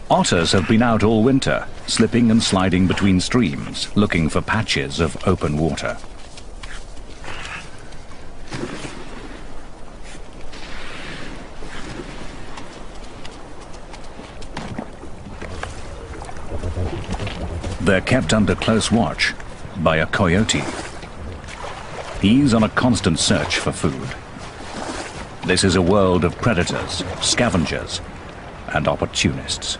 Otters have been out all winter, slipping and sliding between streams, looking for patches of open water. They're kept under close watch by a coyote. He's on a constant search for food. This is a world of predators, scavengers, and opportunists.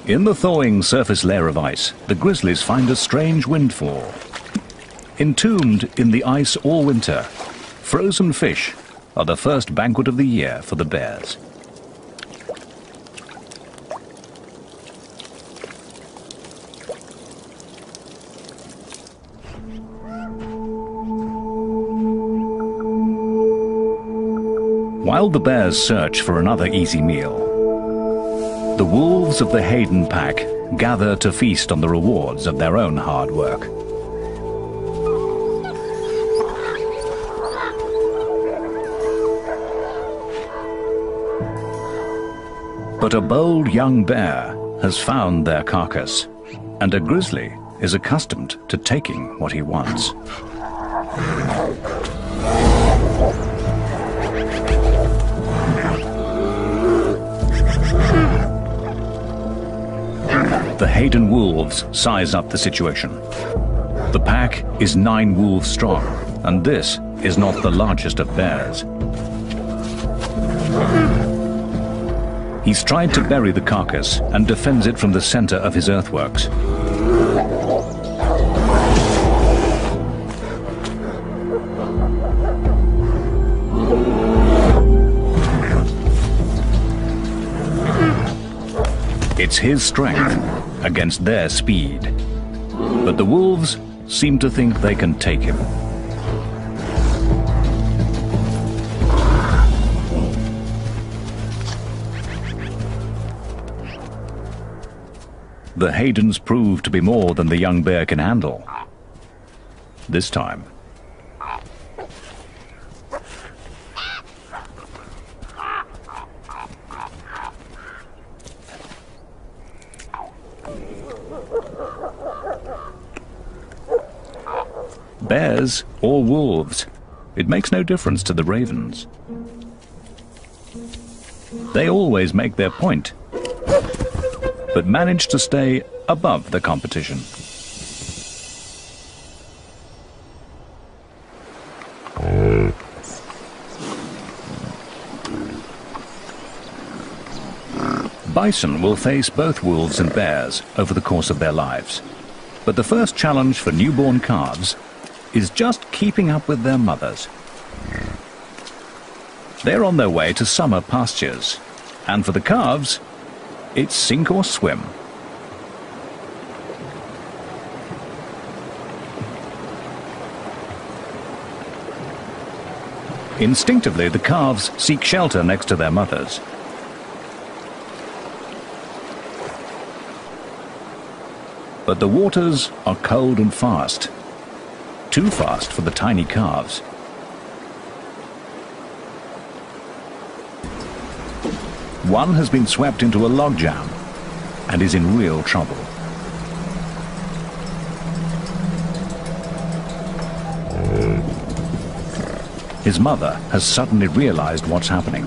In the thawing surface layer of ice, the grizzlies find a strange windfall. Entombed in the ice all winter, frozen fish are the first banquet of the year for the bears. While the bears search for another easy meal, the wolves of the Hayden pack gather to feast on the rewards of their own hard work. But a bold young bear has found their carcass, and a grizzly is accustomed to taking what he wants. The Hayden wolves size up the situation. The pack is 9 wolves strong, and this is not the largest of bears. He's tried to bury the carcass and defends it from the center of his earthworks. It's his strength against their speed, but the wolves seem to think they can take him. The Haydens prove to be more than the young bear can handle. This time, bears or wolves, it makes no difference to the ravens. They always make their point, but manage to stay above the competition. Bison will face both wolves and bears over the course of their lives, but the first challenge for newborn calves is just keeping up with their mothers. They're on their way to summer pastures, and for the calves, it's sink or swim. Instinctively, the calves seek shelter next to their mothers. But the waters are cold and fast. Too fast for the tiny calves. One has been swept into a logjam and is in real trouble. His mother has suddenly realized what's happening.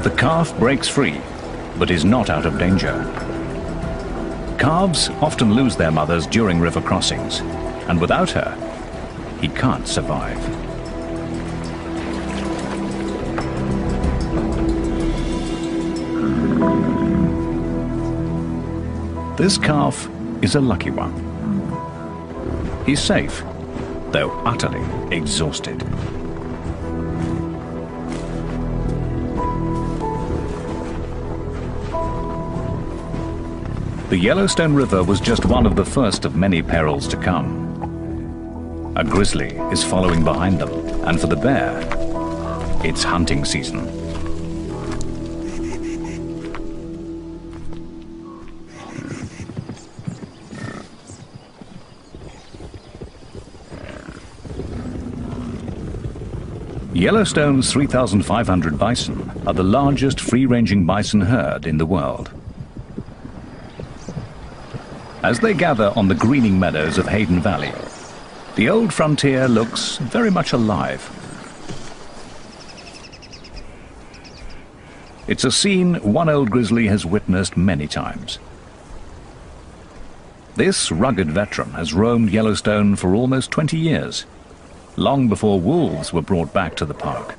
The calf breaks free, but is not out of danger. Calves often lose their mothers during river crossings, and without her, he can't survive. This calf is a lucky one. He's safe, though utterly exhausted. The Yellowstone River was just one of the first of many perils to come. A grizzly is following behind them, and for the bear, it's hunting season. Yellowstone's 3,500 bison are the largest free-ranging bison herd in the world. As they gather on the greening meadows of Hayden Valley, the old frontier looks very much alive. It's a scene one old grizzly has witnessed many times. This rugged veteran has roamed Yellowstone for almost 20 years, long before wolves were brought back to the park.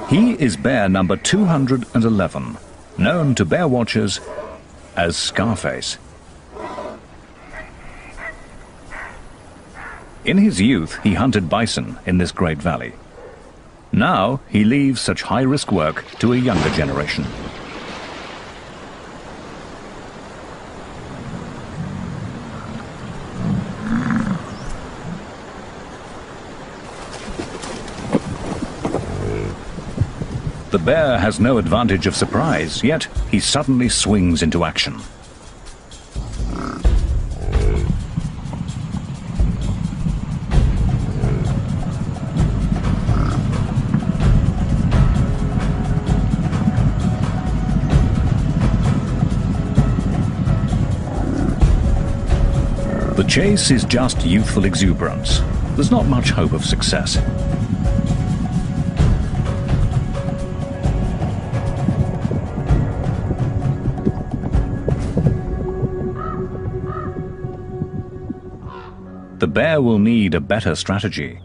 He is bear number 211, known to bear watchers as Scarface. In his youth, he hunted bison in this great valley. Now, he leaves such high-risk work to a younger generation. The bear has no advantage of surprise, yet he suddenly swings into action. The chase is just youthful exuberance. There's not much hope of success. The bear will need a better strategy.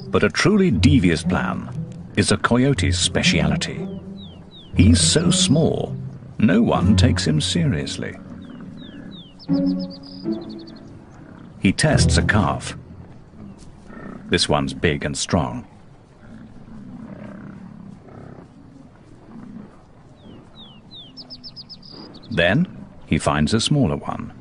But a truly devious plan is a coyote's speciality. He's so small, no one takes him seriously. He tests a calf. This one's big and strong. Then he finds a smaller one.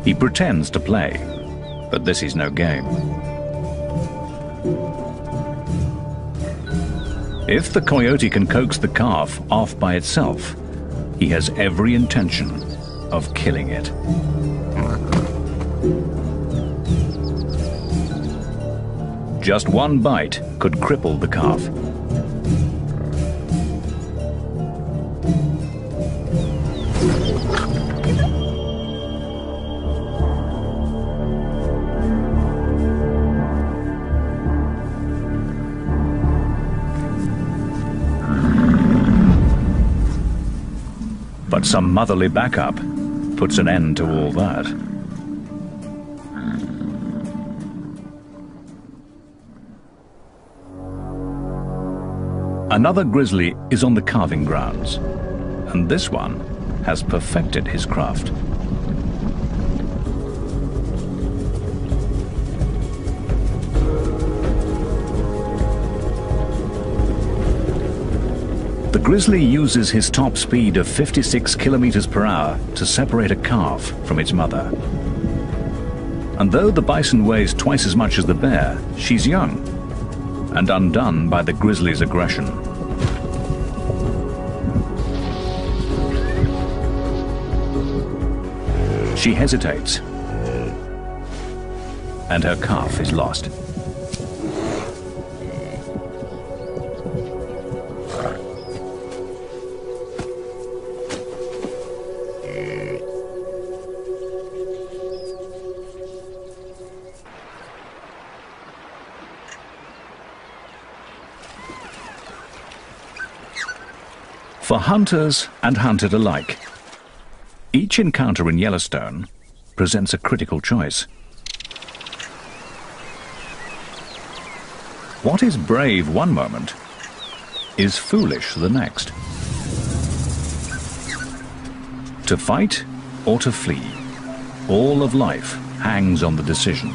He pretends to play, but this is no game. If the coyote can coax the calf off by itself, he has every intention of killing it. Just one bite could cripple the calf. But some motherly backup puts an end to all that. Another grizzly is on the calving grounds, and this one has perfected his craft. The grizzly uses his top speed of 56 kilometers per hour to separate a calf from its mother. And though the bison weighs twice as much as the bear, she's young and undone by the grizzly's aggression. She hesitates, and her calf is lost. For hunters and hunted alike, each encounter in Yellowstone presents a critical choice. What is brave one moment is foolish the next. To fight or to flee, all of life hangs on the decision.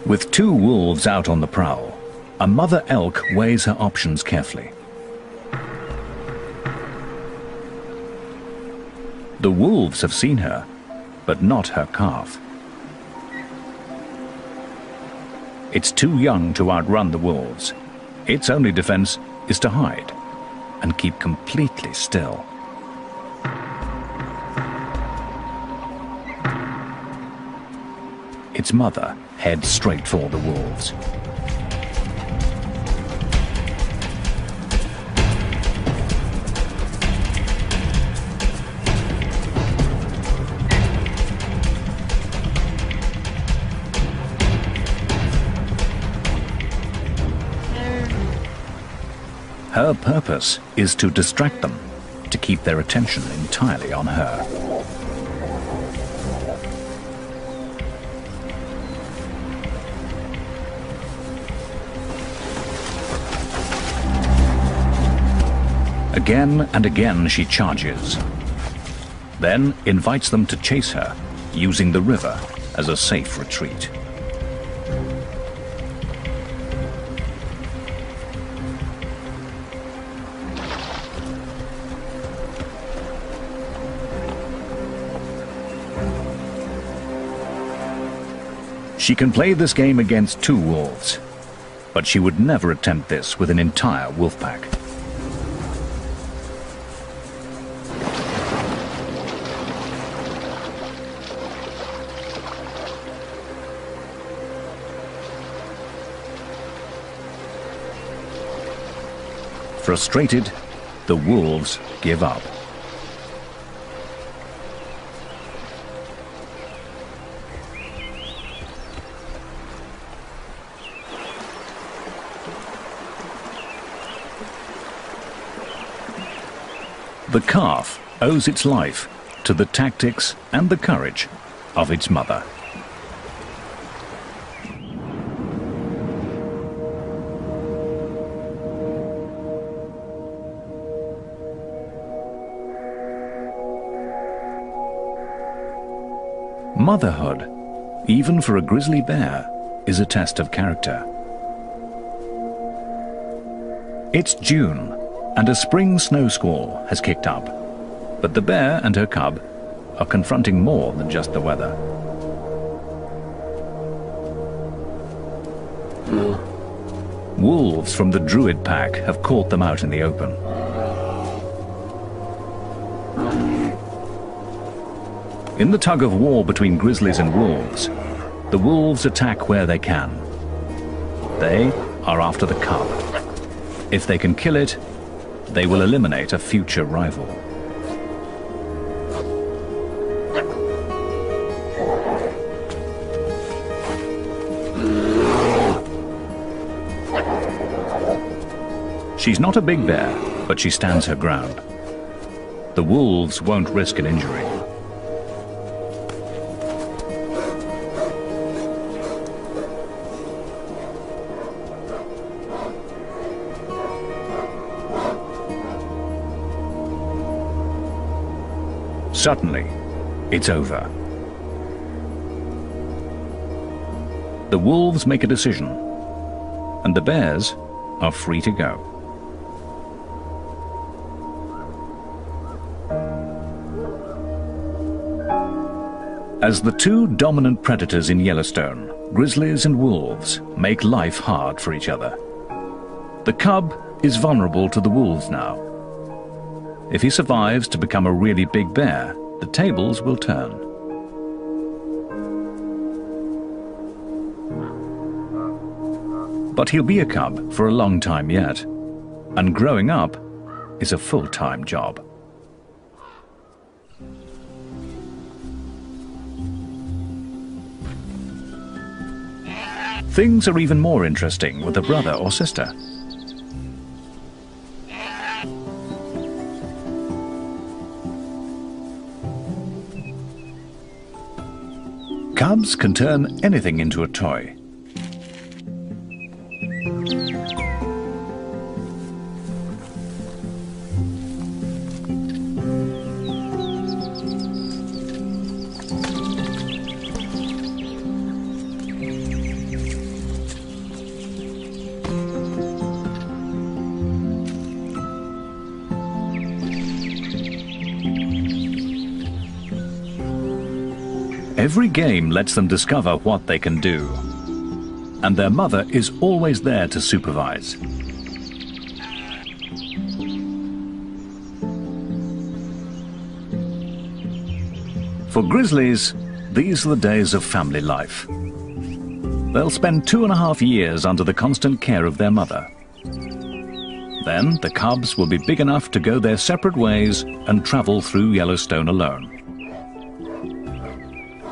With two wolves out on the prowl, a mother elk weighs her options carefully. The wolves have seen her, but not her calf. It's too young to outrun the wolves. Its only defense is to hide and keep completely still. Its mother heads straight for the wolves. Her purpose is to distract them, to keep their attention entirely on her. Again and again she charges, then invites them to chase her, using the river as a safe retreat. She can play this game against two wolves, but she would never attempt this with an entire wolf pack. Frustrated, the wolves give up. The calf owes its life to the tactics and the courage of its mother. Motherhood, even for a grizzly bear, is a test of character. It's June, and a spring snow squall has kicked up, but the bear and her cub are confronting more than just the weather. Wolves from the Druid pack have caught them out in the open. In the tug-of-war between grizzlies and wolves, the wolves attack where they can. They are after the cub. If they can kill it, they will eliminate a future rival. She's not a big bear, but she stands her ground. The wolves won't risk an injury. Suddenly, it's over. The wolves make a decision, and the bears are free to go. As the two dominant predators in Yellowstone, grizzlies and wolves make life hard for each other. The cub is vulnerable to the wolves now. If he survives to become a really big bear, the tables will turn. But he'll be a cub for a long time yet, and growing up is a full-time job. Things are even more interesting with a brother or sister. Cubs can turn anything into a toy. Every game lets them discover what they can do, and their mother is always there to supervise. For grizzlies, these are the days of family life. They'll spend 2.5 years under the constant care of their mother. Then the cubs will be big enough to go their separate ways and travel through Yellowstone alone.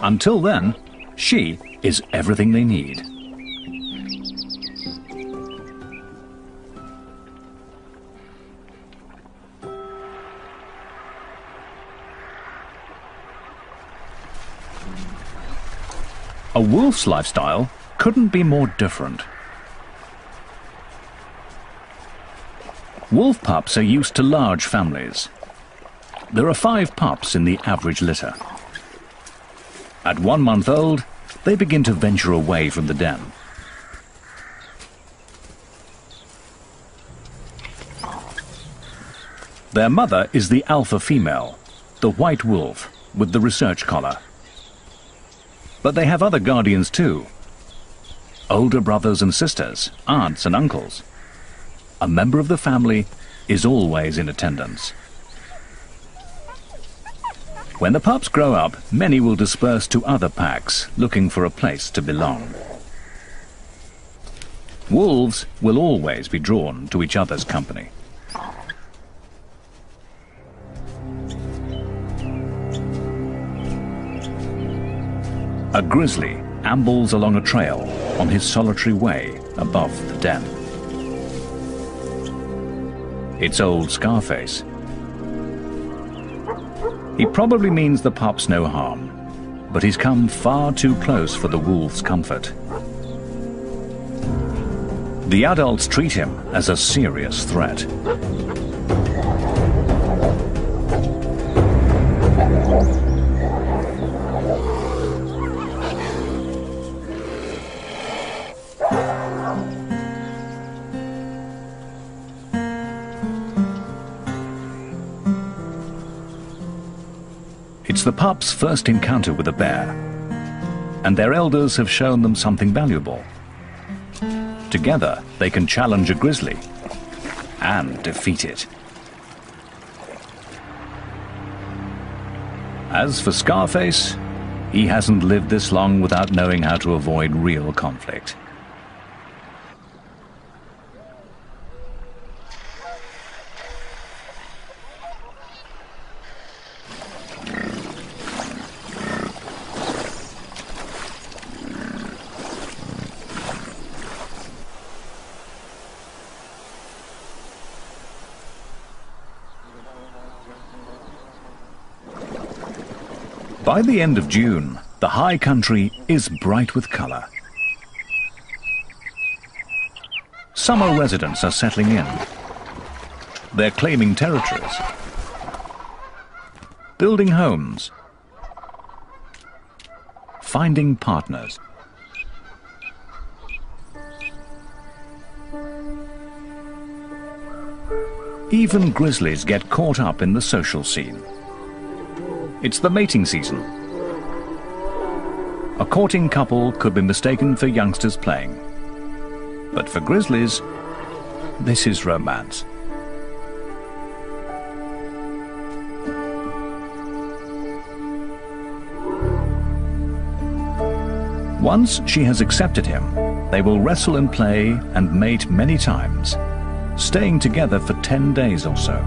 Until then, she is everything they need. A wolf's lifestyle couldn't be more different. Wolf pups are used to large families. There are 5 pups in the average litter. At 1 month old, they begin to venture away from the den. Their mother is the alpha female, the white wolf with the research collar. But they have other guardians too. Older brothers and sisters, aunts and uncles. A member of the family is always in attendance. When the pups grow up, many will disperse to other packs, looking for a place to belong. Wolves will always be drawn to each other's company. A grizzly ambles along a trail on his solitary way above the den. It's old Scarface. He probably means the pups no harm, but he's come far too close for the wolf's comfort. The adults treat him as a serious threat. It's the pups' first encounter with a bear, and their elders have shown them something valuable. Together, they can challenge a grizzly and defeat it. As for Scarface, he hasn't lived this long without knowing how to avoid real conflict. By the end of June, the high country is bright with color. Summer residents are settling in. They're claiming territories, building homes, finding partners. Even grizzlies get caught up in the social scene. It's the mating season. A courting couple could be mistaken for youngsters playing. But for grizzlies, this is romance. Once she has accepted him, they will wrestle and play and mate many times, staying together for 10 days or so.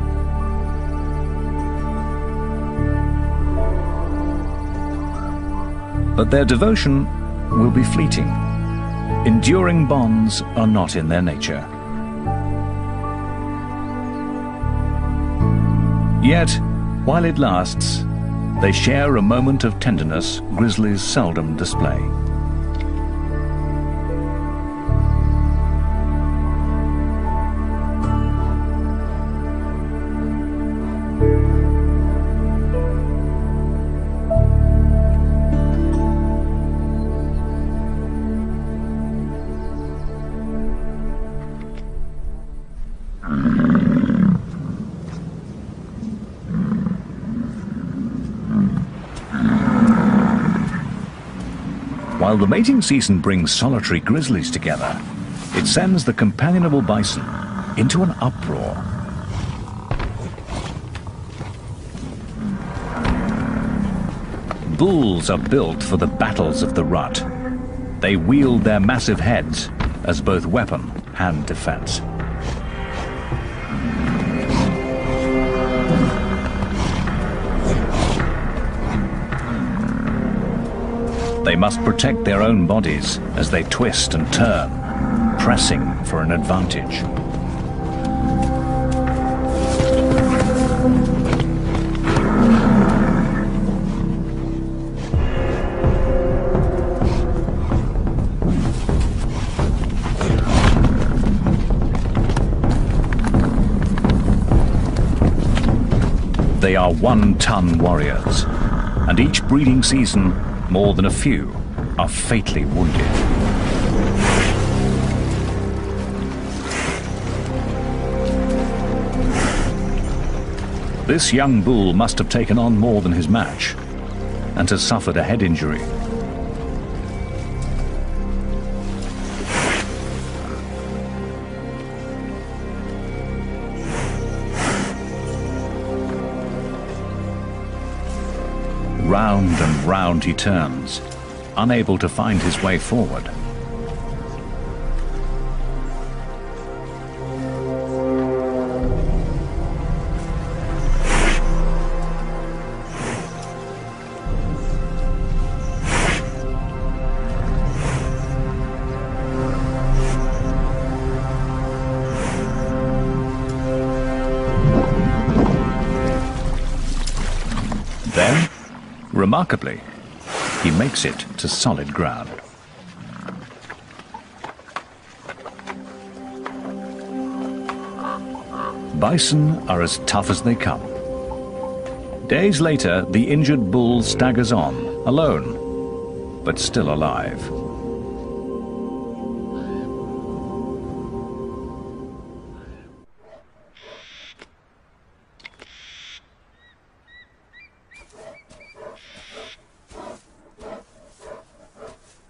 But their devotion will be fleeting. Enduring bonds are not in their nature. Yet, while it lasts, they share a moment of tenderness grizzlies seldom display. While the mating season brings solitary grizzlies together, it sends the companionable bison into an uproar. Bulls are built for the battles of the rut. They wield their massive heads as both weapon and defense. They must protect their own bodies as they twist and turn, pressing for an advantage. They are one-ton warriors, and each breeding season, more than a few are fatally wounded. This young bull must have taken on more than his match and has suffered a head injury. Round and round he turns, unable to find his way forward. Then, remarkably, he makes it to solid ground. Bison are as tough as they come. Days later, the injured bull staggers on, alone, but still alive.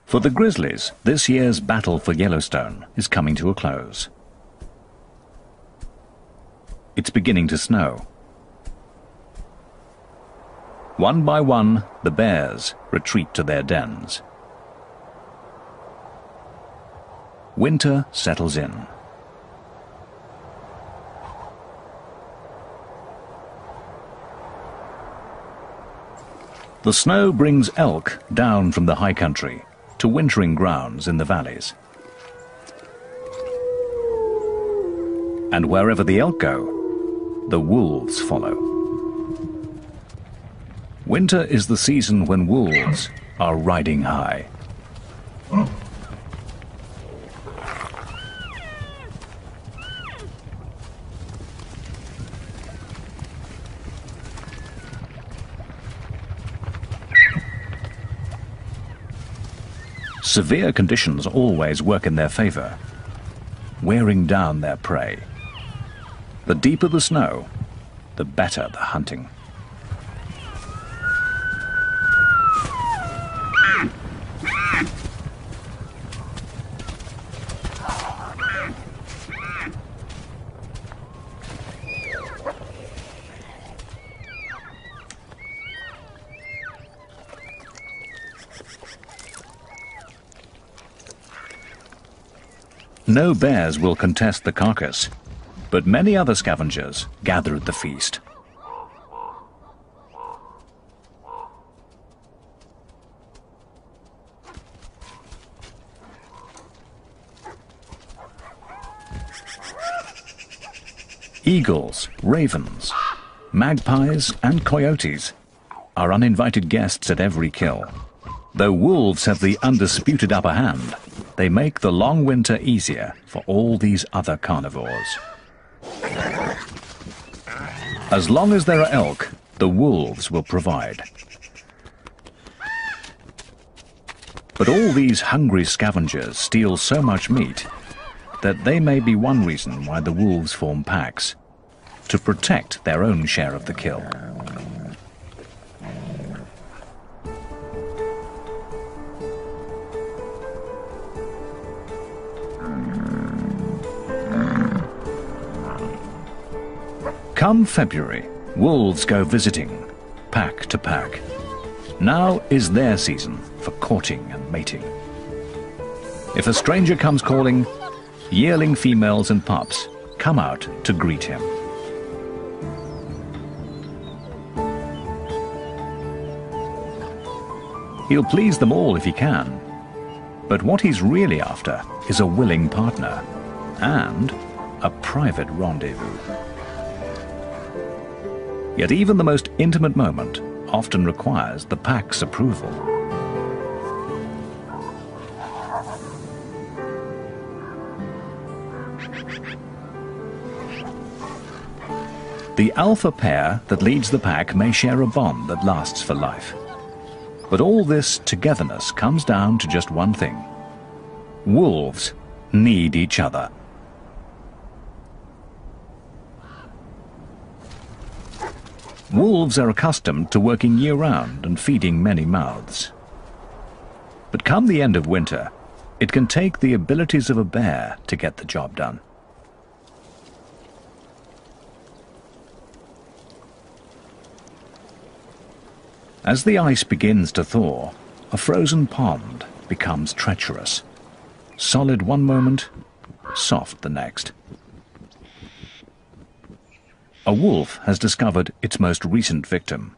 For the grizzlies, this year's battle for Yellowstone is coming to a close. It's beginning to snow. One by one, the bears retreat to their dens. Winter settles in. The snow brings elk down from the high country to wintering grounds in the valleys. And wherever the elk go, the wolves follow. Winter is the season when wolves are riding high. Severe conditions always work in their favor, wearing down their prey. The deeper the snow, the better the hunting. No bears will contest the carcass, but many other scavengers gather at the feast. Eagles, ravens, magpies and coyotes are uninvited guests at every kill. Though wolves have the undisputed upper hand, they make the long winter easier for all these other carnivores. As long as there are elk, the wolves will provide. But all these hungry scavengers steal so much meat that they may be one reason why the wolves form packs, to protect their own share of the kill. Come February, wolves go visiting, pack to pack. Now is their season for courting and mating. If a stranger comes calling, yearling females and pups come out to greet him. He'll please them all if he can, but what he's really after is a willing partner and a private rendezvous. Yet even the most intimate moment often requires the pack's approval. The alpha pair that leads the pack may share a bond that lasts for life. But all this togetherness comes down to just one thing. Wolves need each other. Wolves are accustomed to working year-round and feeding many mouths. But come the end of winter, it can take the abilities of a bear to get the job done. As the ice begins to thaw, a frozen pond becomes treacherous. Solid one moment, soft the next. A wolf has discovered its most recent victim.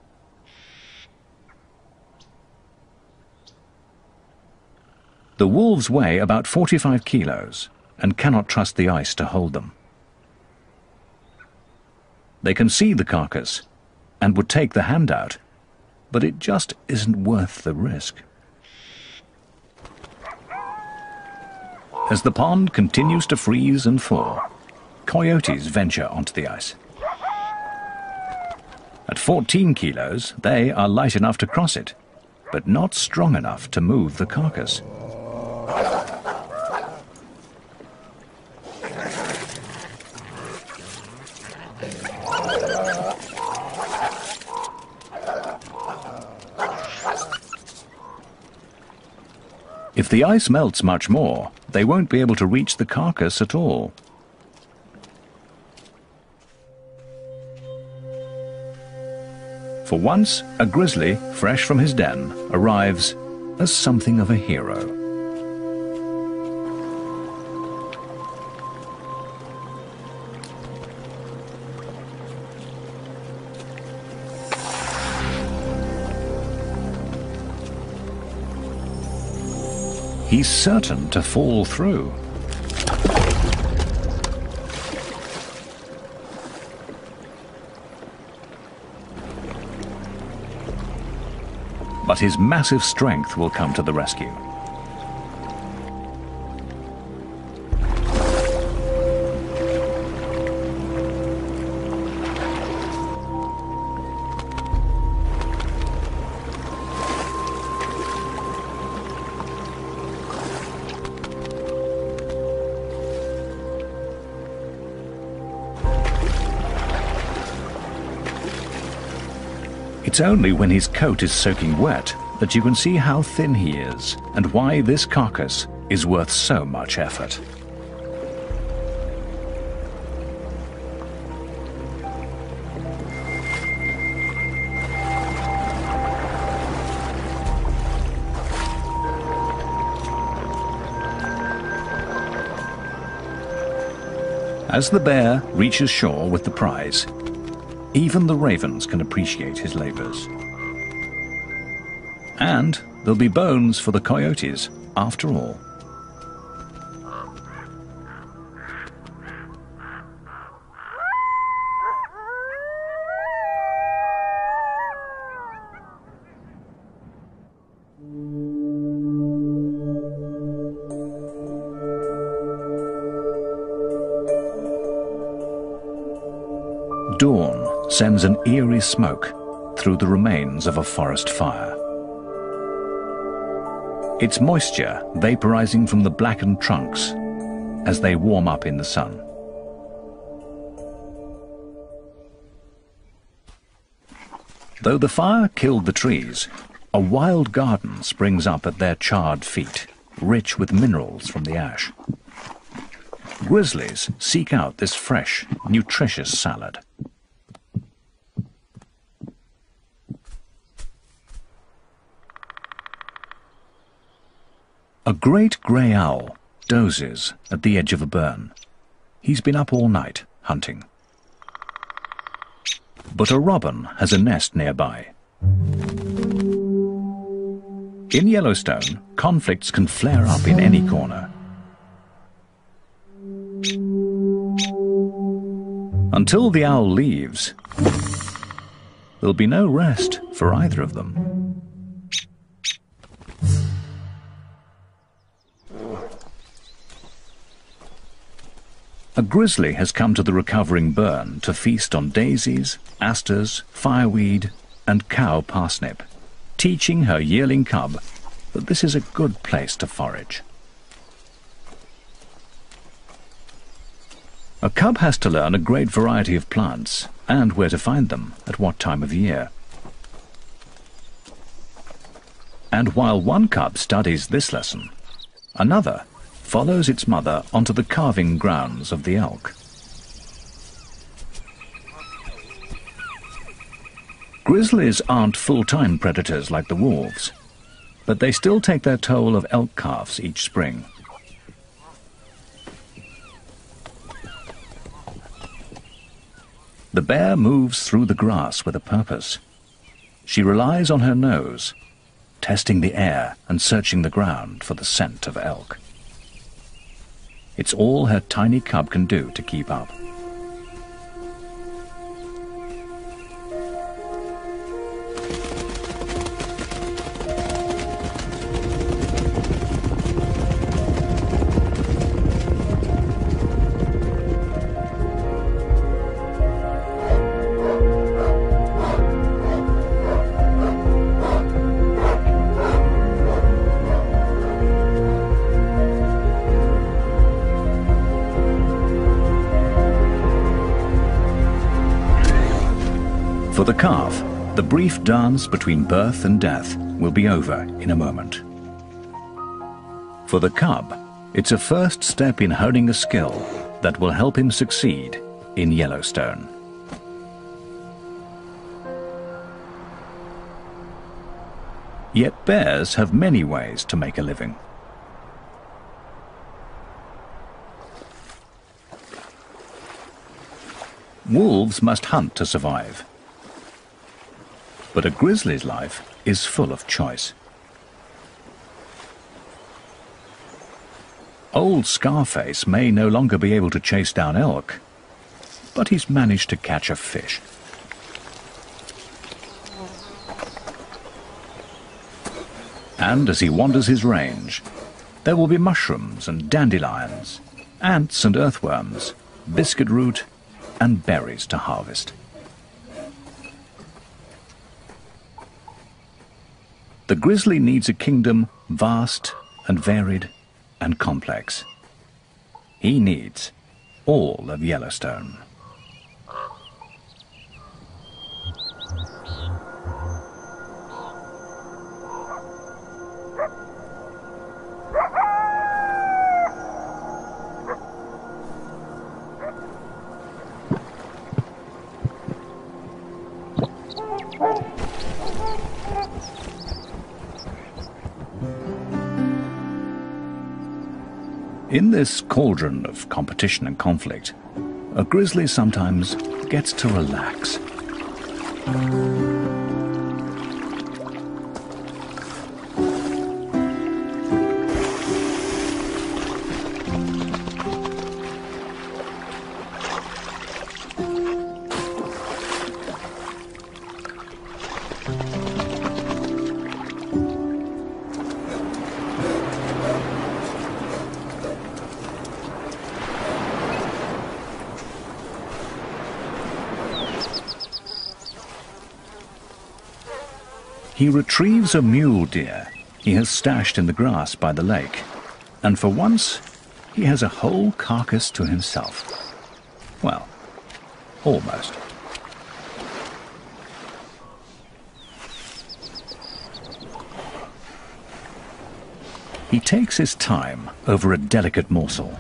The wolves weigh about 45 kilos and cannot trust the ice to hold them. They can see the carcass and would take the hand out, but it just isn't worth the risk. As the pond continues to freeze and thaw, coyotes venture onto the ice. At 14 kilos, they are light enough to cross it, but not strong enough to move the carcass. If the ice melts much more, they won't be able to reach the carcass at all. For once, a grizzly, fresh from his den, arrives as something of a hero. He's certain to fall through. But his massive strength will come to the rescue. It's only when his coat is soaking wet that you can see how thin he is and why this carcass is worth so much effort. As the bear reaches shore with the prize, even the ravens can appreciate his labors. And there'll be bones for the coyotes, after all. Dawn sends an eerie smoke through the remains of a forest fire. It's moisture vaporizing from the blackened trunks as they warm up in the sun. Though the fire killed the trees, a wild garden springs up at their charred feet, rich with minerals from the ash. Grizzlies seek out this fresh, nutritious salad. great grey owl dozes at the edge of a burn. He's been up all night hunting. But a robin has a nest nearby. In Yellowstone, conflicts can flare up in any corner. Until the owl leaves, there'll be no rest for either of them. A grizzly has come to the recovering burn to feast on daisies, asters, fireweed, and cow parsnip, teaching her yearling cub that this is a good place to forage. A cub has to learn a great variety of plants and where to find them at what time of year. And while one cub studies this lesson, another follows its mother onto the calving grounds of the elk. Grizzlies aren't full-time predators like the wolves, but they still take their toll of elk calves each spring. The bear moves through the grass with a purpose. She relies on her nose, testing the air and searching the ground for the scent of elk. It's all her tiny cub can do to keep up. For the calf, the brief dance between birth and death will be over in a moment. For the cub, it's a first step in honing a skill that will help him succeed in Yellowstone. Yet bears have many ways to make a living. Wolves must hunt to survive. But a grizzly's life is full of choice. Old Scarface may no longer be able to chase down elk, but he's managed to catch a fish. And as he wanders his range, there will be mushrooms and dandelions, ants and earthworms, biscuit root and berries to harvest. The grizzly needs a kingdom vast and varied and complex. He needs all of Yellowstone. In this cauldron of competition and conflict, a grizzly sometimes gets to relax. He retrieves a mule deer he has stashed in the grass by the lake, and for once he has a whole carcass to himself. Well, almost. He takes his time over a delicate morsel.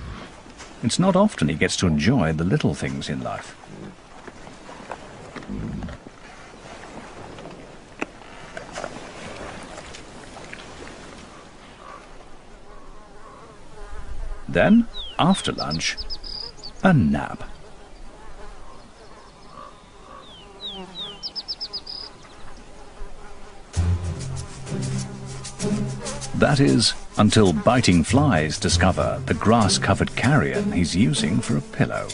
It's not often he gets to enjoy the little things in life. Then, after lunch, a nap. That is, until biting flies discover the grass-covered carrion he's using for a pillow.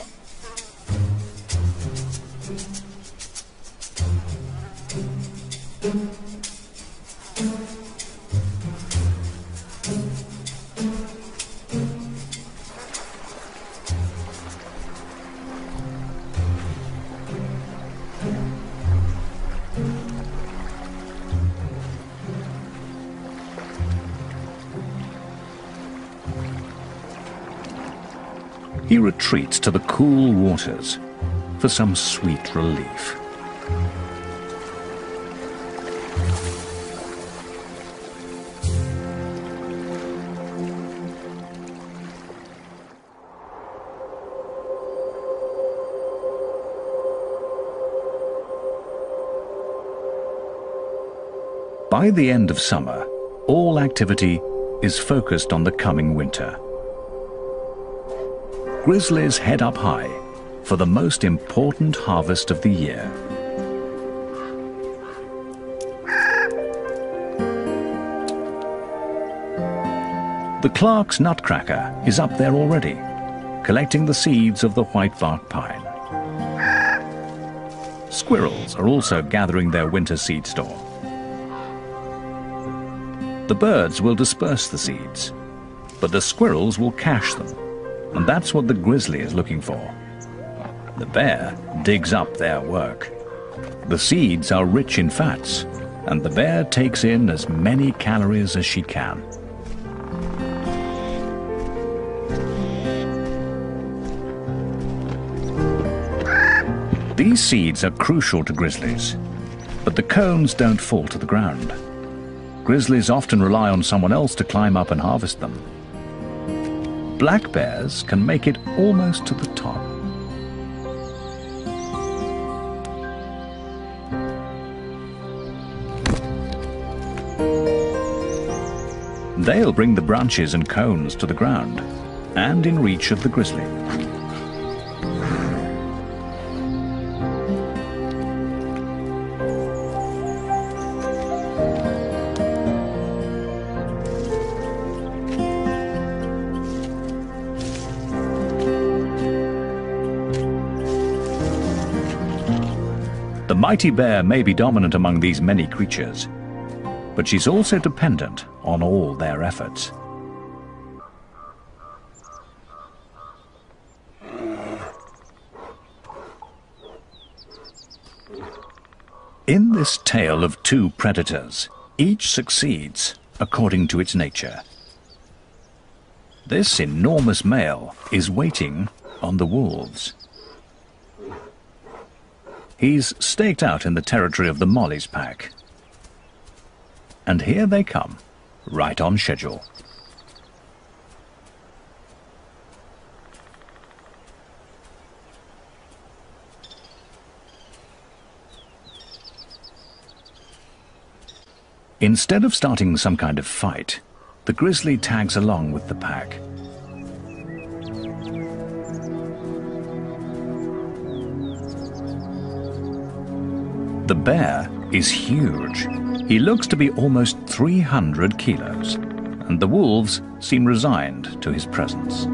He retreats to the cool waters for some sweet relief. By the end of summer, all activity is focused on the coming winter. Grizzlies head up high for the most important harvest of the year. The Clark's nutcracker is up there already, collecting the seeds of the whitebark pine. Squirrels are also gathering their winter seed store. The birds will disperse the seeds, but the squirrels will cache them. And that's what the grizzly is looking for. The bear digs up their work. The seeds are rich in fats, and the bear takes in as many calories as she can. These seeds are crucial to grizzlies, but the cones don't fall to the ground. Grizzlies often rely on someone else to climb up and harvest them. Black bears can make it almost to the top. They'll bring the branches and cones to the ground and in reach of the grizzly. The mighty bear may be dominant among these many creatures, but she's also dependent on all their efforts. In this tale of two predators, each succeeds according to its nature. This enormous male is waiting on the wolves. He's staked out in the territory of the Molly's pack. And here they come, right on schedule. Instead of starting some kind of fight, the grizzly tags along with the pack. The bear is huge. He looks to be almost 300 kilos, and the wolves seem resigned to his presence.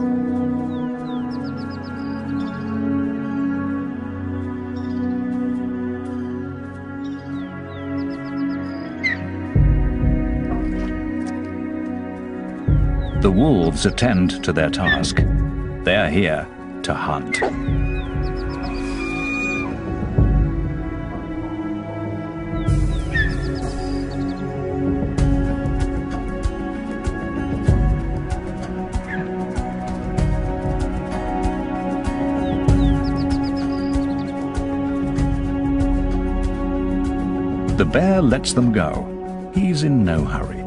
The wolves attend to their task. They're here to hunt. The bear lets them go. He's in no hurry.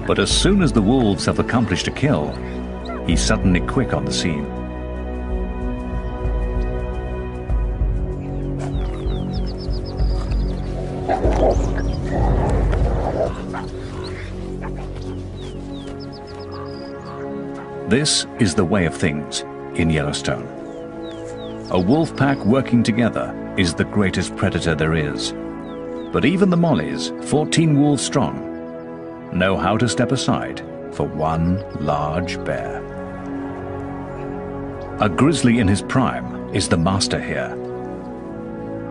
But as soon as the wolves have accomplished a kill, he's suddenly quick on the scene. This is the way of things in Yellowstone. A wolf pack working together is the greatest predator there is. But even the mollies, 14 wolves strong, know how to step aside for one large bear. A grizzly in his prime is the master here.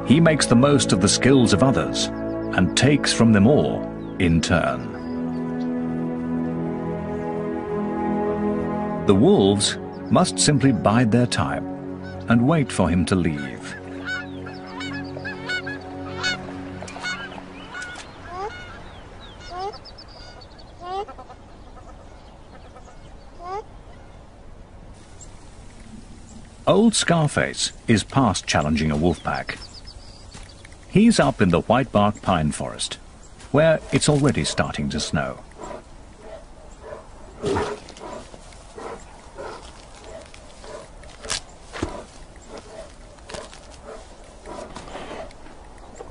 He makes the most of the skills of others and takes from them all in turn. The wolves must simply bide their time and wait for him to leave. Old Scarface is past challenging a wolf pack. He's up in the whitebark pine forest, where it's already starting to snow.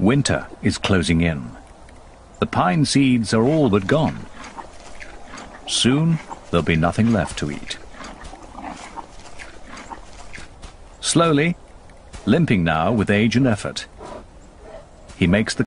Winter is closing in. The pine seeds are all but gone. Soon there'll be nothing left to eat. Slowly, limping now with age and effort, he makes the